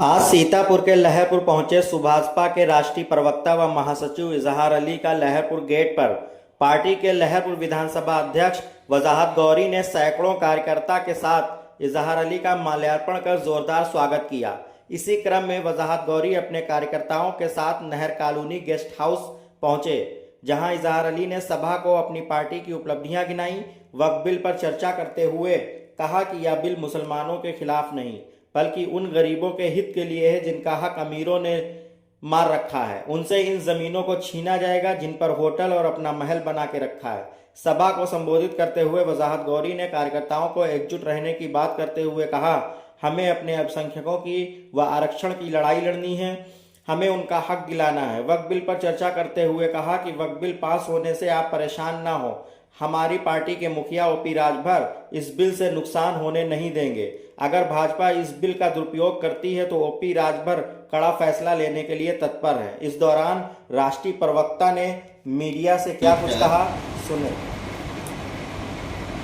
आज सीतापुर के लहरपुर पहुंचे सुभाषपा के राष्ट्रीय प्रवक्ता व महासचिव इजहार अली का लहरपुर गेट पर पार्टी के लहरपुर विधानसभा अध्यक्ष वजाहत गौरी ने सैकड़ों कार्यकर्ता के साथ इजहार अली का माल्यार्पण कर जोरदार स्वागत किया। इसी क्रम में वजाहत गौरी अपने कार्यकर्ताओं के साथ नहर कॉलोनी गेस्ट हाउस पहुंचे, जहां इजहार अली ने सभा को अपनी पार्टी की उपलब्धियां गिनाई। वक्फ बिल पर चर्चा करते हुए कहा कि यह बिल मुसलमानों के खिलाफ नहीं बल्कि उन गरीबों के हित के लिए है जिनका हक अमीरों ने मार रखा है। उनसे इन जमीनों को छीना जाएगा जिन पर होटल और अपना महल बना के रखा है। सभा को संबोधित करते हुए वजाहत गौरी ने कार्यकर्ताओं को एकजुट रहने की बात करते हुए कहा, हमें अपने अल्पसंख्यकों की व आरक्षण की लड़ाई लड़नी है, हमें उनका हक दिलाना है। वक्फ बिल पर चर्चा करते हुए कहा कि वक्फ बिल पास होने से आप परेशान ना हो, हमारी पार्टी के मुखिया ओपी राजभर इस बिल से नुकसान होने नहीं देंगे। अगर भाजपा इस बिल का दुरुपयोग करती है तो ओपी राजभर कड़ा फैसला लेने के लिए तत्पर है। इस दौरान राष्ट्रीय प्रवक्ता ने मीडिया से क्या कुछ कहा, सुने।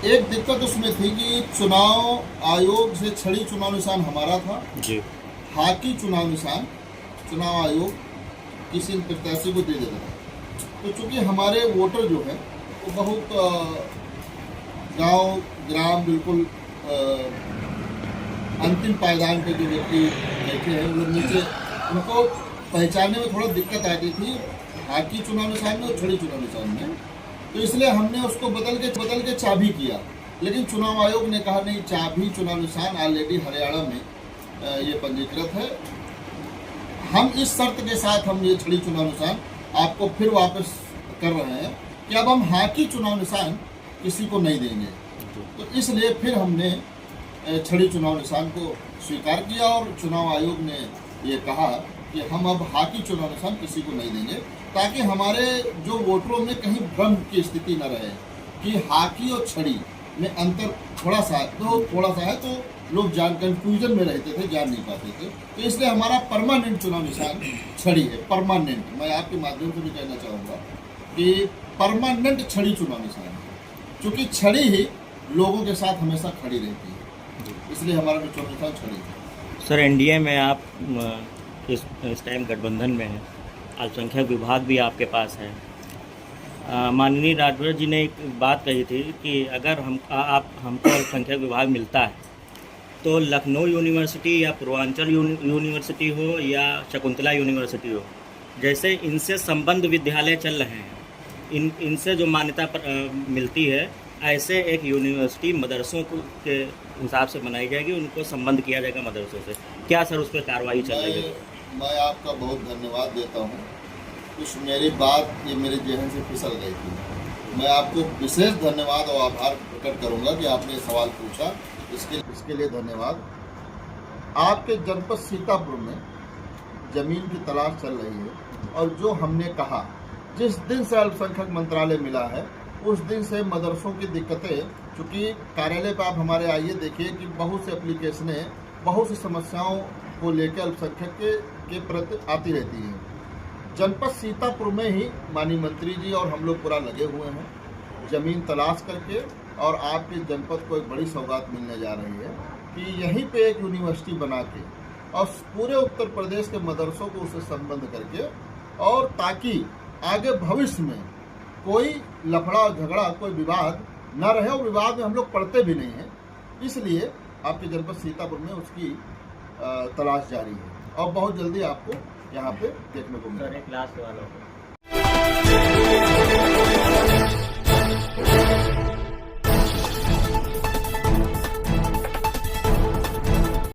एक दिक्कत उसमें थी कि चुनाव आयोग से छड़ी चुनाव निशान हमारा था जी, हाकी चुनाव निशान चुनाव आयोग किसी प्रत्याशी को दे देता था। तो चूंकि हमारे वोटर जो है वो बहुत गांव ग्राम बिल्कुल अंतिम पायदान पे जो व्यक्ति बैठे हैं वो नीचे, उनको पहचानने में थोड़ा दिक्कत आती थी हाकी चुनाव निशान में और छड़ी चुनाव निशान में। तो इसलिए हमने उसको बदल के चाबी किया, लेकिन चुनाव आयोग ने कहा नहीं, चाबी चुनाव निशान ऑलरेडी हरियाणा में ये पंजीकृत है। हम इस शर्त के साथ हम ये छड़ी चुनाव निशान आपको फिर वापस कर रहे हैं कि अब हम हाकी चुनाव निशान किसी को नहीं देंगे। तो इसलिए फिर हमने छड़ी चुनाव निशान को स्वीकार किया और चुनाव आयोग ने ये कहा कि हम अब हाकी चुनाव निशान किसी को नहीं देंगे, ताकि हमारे जो वोटरों में कहीं भ्रम की स्थिति न रहे कि हाकी और छड़ी में अंतर थोड़ा सा है, तो लोग कंफ्यूजन में रहते थे, जान नहीं पाते थे। तो इसलिए हमारा परमानेंट चुनाव निशान छड़ी है, परमानेंट। मैं आपके माध्यम से भी कहना चाहूँगा कि परमानेंट छड़ी चुनाव निशान है, क्योंकि छड़ी ही लोगों के साथ हमेशा खड़ी रहती है, इसलिए हमारा चुनाव निशान छड़ी है। सर, एनडीए में आप इस टाइम गठबंधन में हैं, अल्पसंख्यक विभाग भी आपके पास है। माननीय राजभर जी ने एक बात कही थी कि अगर हमको अल्पसंख्यक विभाग मिलता है तो लखनऊ यूनिवर्सिटी या पूर्वांचल यूनिवर्सिटी हो या शकुंतला यूनिवर्सिटी हो, जैसे इनसे संबद्ध विद्यालय चल रहे हैं, इनसे जो मान्यता मिलती है, ऐसे एक यूनिवर्सिटी मदरसों के हिसाब से बनाई जाएगी, उनको संबंध किया जाएगा मदरसों से। क्या सर उस पर कार्रवाई चल रही है? मैं आपका बहुत धन्यवाद देता हूँ। कुछ मेरी बात ये मेरे जहन से फिसल गई थी। मैं आपको विशेष धन्यवाद और आभार प्रकट करूँगा कि आपने ये सवाल पूछा, इसके लिए धन्यवाद। आपके जनपद सीतापुर में जमीन की तलाश चल रही है और जो हमने कहा, जिस दिन से अल्पसंख्यक मंत्रालय मिला है उस दिन से मदरसों की दिक्कतें, चूँकि कार्यालय पर आप हमारे आइए देखिए कि बहुत से एप्लीकेशनें बहुत सी समस्याओं को लेकर अल्पसंख्यक के प्रति आती रहती हैं। जनपद सीतापुर में ही माननीय मंत्री जी और हम लोग पूरा लगे हुए हैं जमीन तलाश करके, और आपके जनपद को एक बड़ी सौगात मिलने जा रही है कि यहीं पे एक यूनिवर्सिटी बना के और पूरे उत्तर प्रदेश के मदरसों को उससे संबंध करके, और ताकि आगे भविष्य में कोई लफड़ा झगड़ा कोई विवाद न रहे, और विवाद में हम लोग पढ़ते भी नहीं हैं, इसलिए आपके जनपद सीतापुर में उसकी तलाश जारी है और बहुत जल्दी आपको यहाँ पे देखने को मिलेगा। क्लास वालों को